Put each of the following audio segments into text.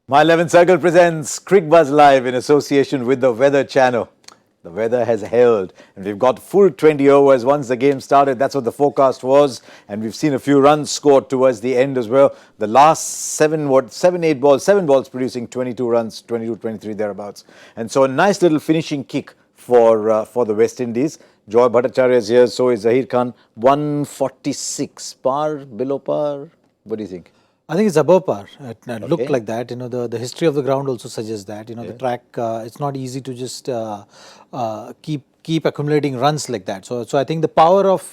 My 11th Circle presents Cricbuzz Live in association with the Weather Channel. The weather has held and we've got full 20 overs once the game started. That's what the forecast was, and we've seen a few runs scored towards the end as well. The last seven balls producing 22 runs, 22, 23 thereabouts. And so a nice little finishing kick for the West Indies. Joy Bhattacharjya is here, so is Zaheer Khan. 146, par, below par? What do you think? I think it's above par. It looked like that. The history of the ground also suggests that. The track, it's not easy to just keep accumulating runs like that. So I think the power of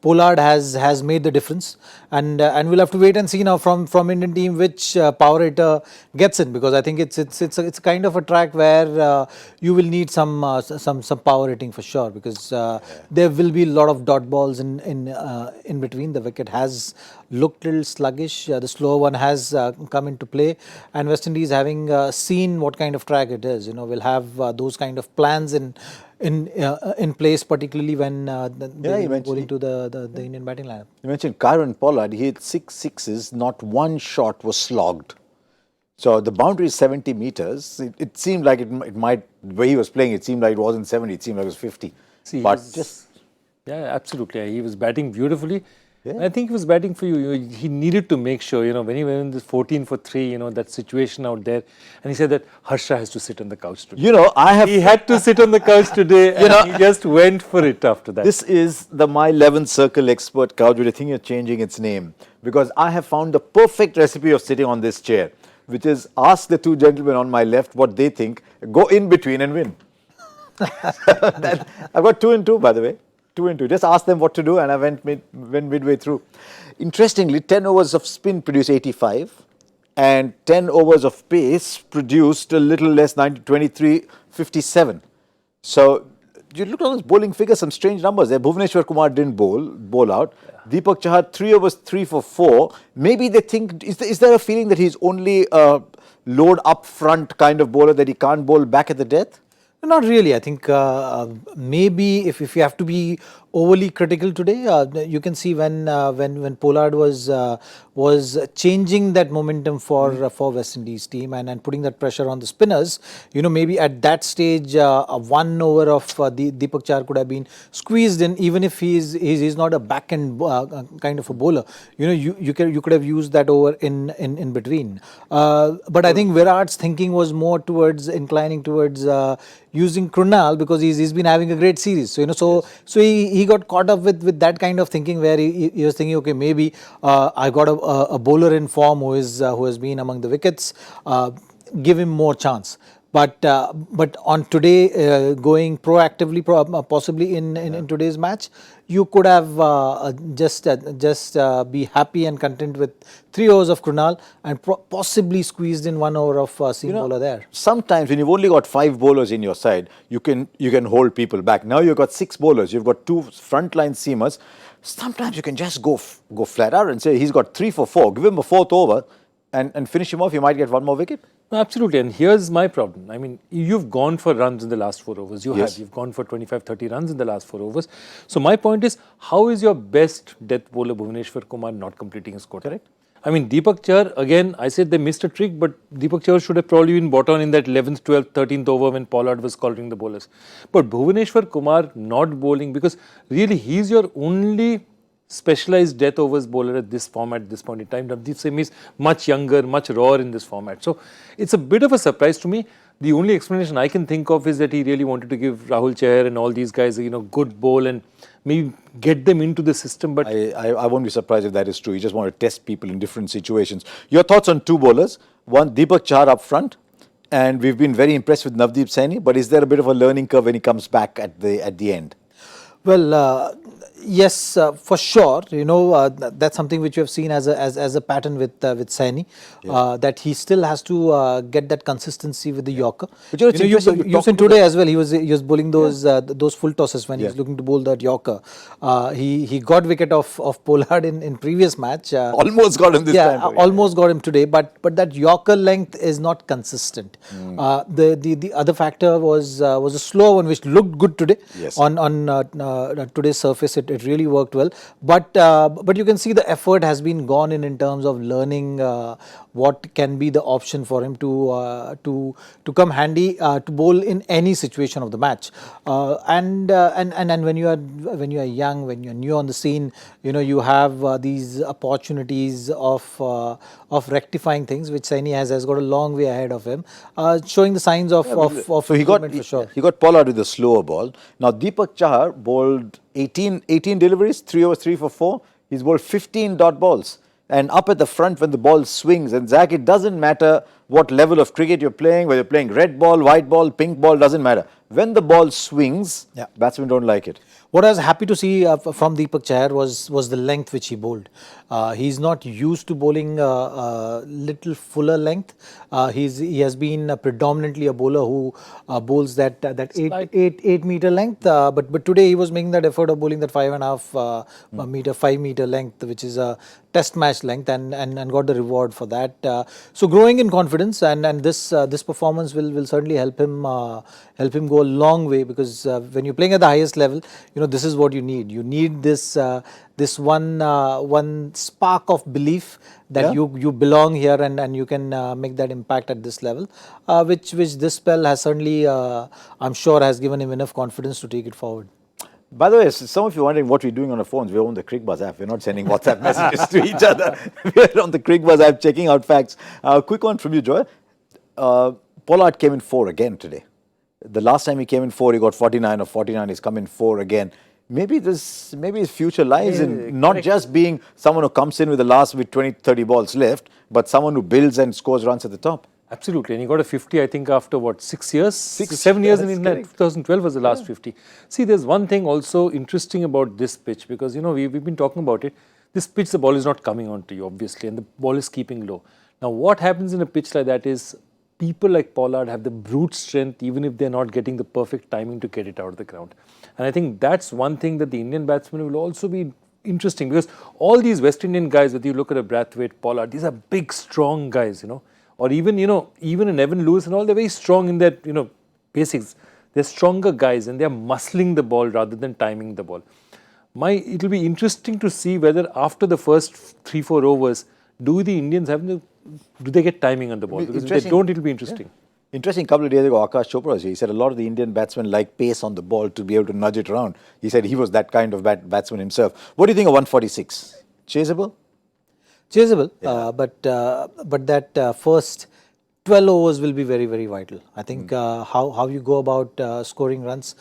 Pollard has made the difference, and we'll have to wait and see now from Indian team which power hitter gets in, because I think it's kind of a track where you will need some power hitting for sure, because there will be a lot of dot balls in between. The wicket has looked a little sluggish. The slower one has come into play, and West Indies, having seen what kind of track it is, will have those kind of plans in place, particularly when they go into the Indian batting lineup. You mentioned Kieron Pollard. He hit 6 sixes. Not one shot was slogged. So the boundary is 70 meters. It seemed like it might, where he was playing, it seemed like it wasn't 70. It seemed like it was 50. See, but just absolutely. He was batting beautifully. Yeah. I think he was batting for you. He needed to make sure, when he went in this 14 for 3, that situation out there, and he said that Harsha has to sit on the couch today. He had to sit on the couch today, and he just went for it after that. This is the My 11th Circle expert couch. Would you think you're changing its name? Because I have found the perfect recipe of sitting on this chair, which is ask the two gentlemen on my left what they think, go in between and win. I've got 2 and 2, by the way. 2 and 2. Just ask them what to do, and I went midway through. Interestingly, 10 overs of spin produced 85, and 10 overs of pace produced a little less, 23, 57. So you look at those bowling figures, some strange numbers there. Bhuvaneshwar Kumar didn't bowl out. Yeah. Deepak Chahar, 3 overs, 3 for 4. Maybe they think, is there a feeling that he's only a load up front kind of bowler, that he can't bowl back at the death? Not really. I think maybe if you have to be overly critical today, you can see when Pollard was changing that momentum for West Indies team and putting that pressure on the spinners. Maybe at that stage, a 1 over of Deepak Chahar could have been squeezed in, even if he's not a back end kind of a bowler. You could have used that over in between. But I think Virat's thinking was more inclining towards using Krunal, because he's been having a great series. So he got caught up with that kind of thinking, where he was thinking, okay, maybe I got a bowler in form who has been among the wickets, give him more chance. But on today, going proactively, possibly in today's match, you could have just be happy and content with 3 overs of Krunal and possibly squeezed in 1 over of seam bowler there. Sometimes when you've only got 5 bowlers in your side, you can hold people back. Now you've got 6 bowlers. You've got 2 frontline seamers. Sometimes you can just go flat out and say he's got 3 for 4. Give him a 4th over and finish him off. You might get 1 more wicket. Absolutely, and here's my problem. I mean, you've gone for runs in the last 4 overs. You've gone for 25, 30 runs in the last 4 overs. So my point is, how is your best death bowler Bhuvaneshwar Kumar not completing his score? Correct? I mean, Deepak Chahar, again, I said they missed a trick, but Deepak Chahar should have probably been bought on in that 11th, 12th, 13th over when Pollard was coloring the bowlers. But Bhuvaneshwar Kumar not bowling, because really he's your only specialized death overs bowler at this format, this point in time. Navdeep Singh is much younger, much rawer in this format. So it's a bit of a surprise to me. The only explanation I can think of is that he really wanted to give Rahul Chahar and all these guys a good bowl and maybe get them into the system. But I won't be surprised if that is true. He just wanted to test people in different situations. Your thoughts on 2 bowlers? One, Deepak Chahar up front, and we've been very impressed with Navdeep Saini. But is there a bit of a learning curve when he comes back at the end? Well, yes, for sure. That's something which you have seen as a pattern with Saini, that he still has to get that consistency with the Yorker. You've seen today as well. He was bowling those full tosses when he's looking to bowl that Yorker. He got wicket of Pollard in previous match. Almost got him this time. Almost got him today. But that Yorker length is not consistent. The other factor was a slow one which looked good today. Yes. On today's surface, it really worked well. But you can see the effort has been gone in terms of learning what can be the option for him to come handy to bowl in any situation of the match. And when you are young, when you're new on the scene, you have these opportunities of rectifying things, which Saini has got a long way ahead of him, showing the signs of So he got improvement for sure. he got Pollard with a slower ball. Now Deepak Chahar bowled 18 deliveries, 3 overs, 3 for 4. He's bowled 15 dot balls. And up at the front when the ball swings, and Zach, it doesn't matter what level of cricket you're playing, whether you're playing red ball, white ball, pink ball, doesn't matter. When the ball swings, batsmen don't like it. What I was happy to see from Deepak Chahar was the length which he bowled. He's not used to bowling little fuller length. He has been predominantly a bowler who bowls that 8 meter length. But today he was making that effort of bowling that 5.5 meter, 5 meter length, which is a test match length, and got the reward for that. So growing in confidence, and this performance will certainly help him go a long way, because when you're playing at the highest level, this is what you need. You need this one spark of belief that you belong here, and you can make that impact at this level, which this spell has certainly, I'm sure, has given him enough confidence to take it forward. By the way, some of you are wondering what we're doing on our phones. We're on the Cricbuzz app. We're not sending WhatsApp messages to each other. We're on the Cricbuzz app checking out facts. Quick one from you, Joy. Pollard came in 4 again today. The last time he came in 4, he got 49 or 49. He's come in 4 again. Maybe his future lies in not just being someone who comes in with the last with 20, 30 balls left, but someone who builds and scores runs at the top. Absolutely, and he got a 50, I think, after what, 6 years? 7 years in England. 2012 was the last 50. See, there's one thing also interesting about this pitch, because, we've been talking about it. This pitch, the ball is not coming onto you, obviously, and the ball is keeping low. Now, what happens in a pitch like that is people like Pollard have the brute strength, even if they're not getting the perfect timing to get it out of the ground. And I think that's one thing that the Indian batsmen will also be interesting, because all these West Indian guys, whether you look at a Brathwaite, Pollard, these are big, strong guys, or even, even an Evan Lewis and all, they're very strong in that, basics. They're stronger guys, and they're muscling the ball rather than timing the ball. It'll be interesting to see whether after the first 3-4 overs, do the Indians do they get timing on the ball? Because if they don't, it'll be interesting. Yeah. Interesting, couple of days ago, Akash Chopra was here. He said a lot of the Indian batsmen like pace on the ball to be able to nudge it around. He said he was that kind of batsman himself. What do you think of 146? Chaseable? Chaseable, but that first 12 overs will be very, very vital. I think how you go about scoring runs,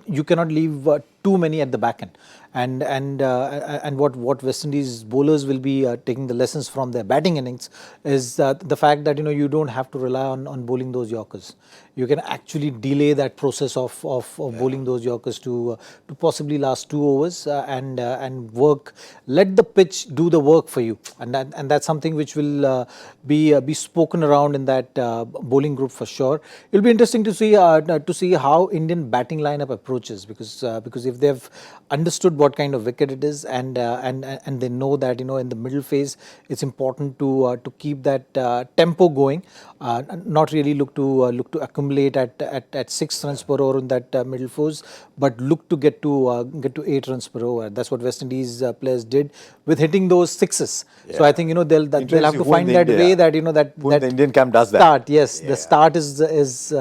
you cannot leave too many at the back end. And what West Indies bowlers will be taking the lessons from their batting innings is the fact that you don't have to rely on bowling those Yorkers. You can actually delay that process of bowling those Yorkers to possibly last 2 overs and work. Let the pitch do the work for you, and that's something which will be spoken around in that bowling group for sure. It'll be interesting to see how Indian batting lineup approaches, because if they've understood what kind of wicket it is, and they know that in the middle phase it's important to keep that tempo going, not really look to accumulate at 6 runs per over in that middle phase, but look to get to 8 runs per over. That's what West Indies players did with hitting those sixes. Yeah. So I think they'll have to find that way that the Indian camp does that. Start, yes, the start is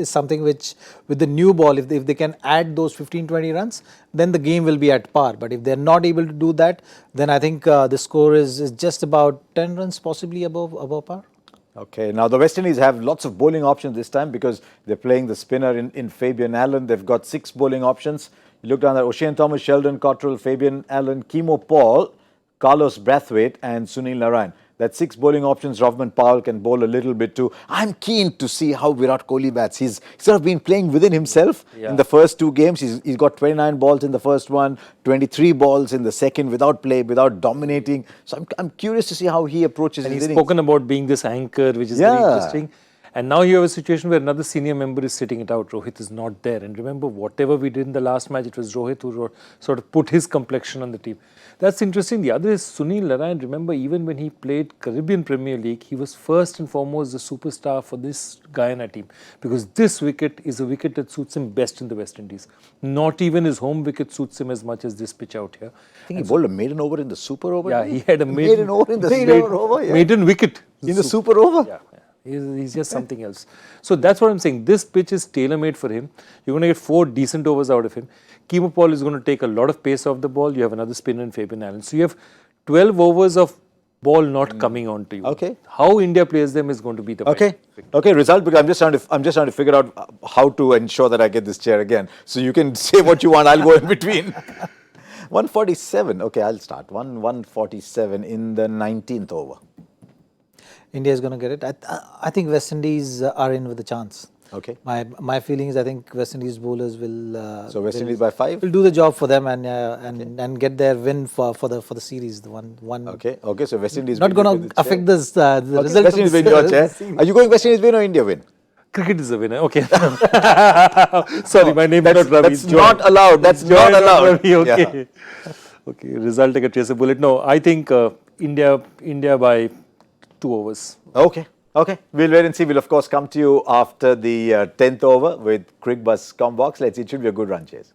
something which, with the new ball, if they can add those 15-20 runs, then the game will be at par. But if they're not able to do that, then I think the score is just about 10 runs possibly above par. Okay, now the West Indies have lots of bowling options this time, because they're playing the spinner in Fabian Allen. They've got 6 bowling options. You look down there: O'Shane Thomas, Sheldon Cottrell, Fabian Allen, Kimo Paul, Carlos Brathwaite and Sunil Narayan. That's 6 bowling options. Rovman Powell can bowl a little bit too. I'm keen to see how Virat Kohli bats. He's sort of been playing within himself in the first 2 games. He's got 29 balls in the first one, 23 balls in the second, without play, without dominating. So I'm curious to see how he approaches his innings. He's spoken about being this anchor, which is very interesting. And now you have a situation where another senior member is sitting it out. Rohit is not there. And remember, whatever we did in the last match, it was Rohit who sort of put his complexion on the team. That's interesting. The other is Sunil Narayan. Remember, even when he played Caribbean Premier League, he was first and foremost the superstar for this Guyana team. Because this wicket is a wicket that suits him best in the West Indies. Not even his home wicket suits him as much as this pitch out here. I think he bowled a maiden over in the super over. Yeah, he had a maiden over in the super over. Yeah. Maiden wicket. In the super over? Yeah. He's just something else. So that's what I'm saying. This pitch is tailor-made for him. You're going to get 4 decent overs out of him. Keemo Paul is going to take a lot of pace off the ball. You have another spinner in Fabian Allen. So you have 12 overs of ball not coming on to you. Okay. How India plays them is going to be the okay. Okay, result, because I'm just trying to figure out how to ensure that I get this chair again. So you can say what you want. I'll go in between. 147. Okay, I'll start. 147 in the 19th over. India is going to get it. I think West Indies are in with a chance. Okay. My feeling is I think West Indies bowlers will. So West Indies by 5. Will do the job for them and get their win for the series. The one. Okay. Okay. So West Indies not going to affect this the result. West Indies win your chair. Are you going West Indies win or India win? Cricket is a winner. Okay. Sorry, my name is not Ravi. That's not allowed. That's not allowed. Ravi. Okay. Yeah. Okay. Result like a tracer bullet. No, I think India by 2 overs. Okay. Okay. We'll wait and see. We'll of course come to you after the 10th over with Cricbuzz Combox. Let's see. It should be a good run chase.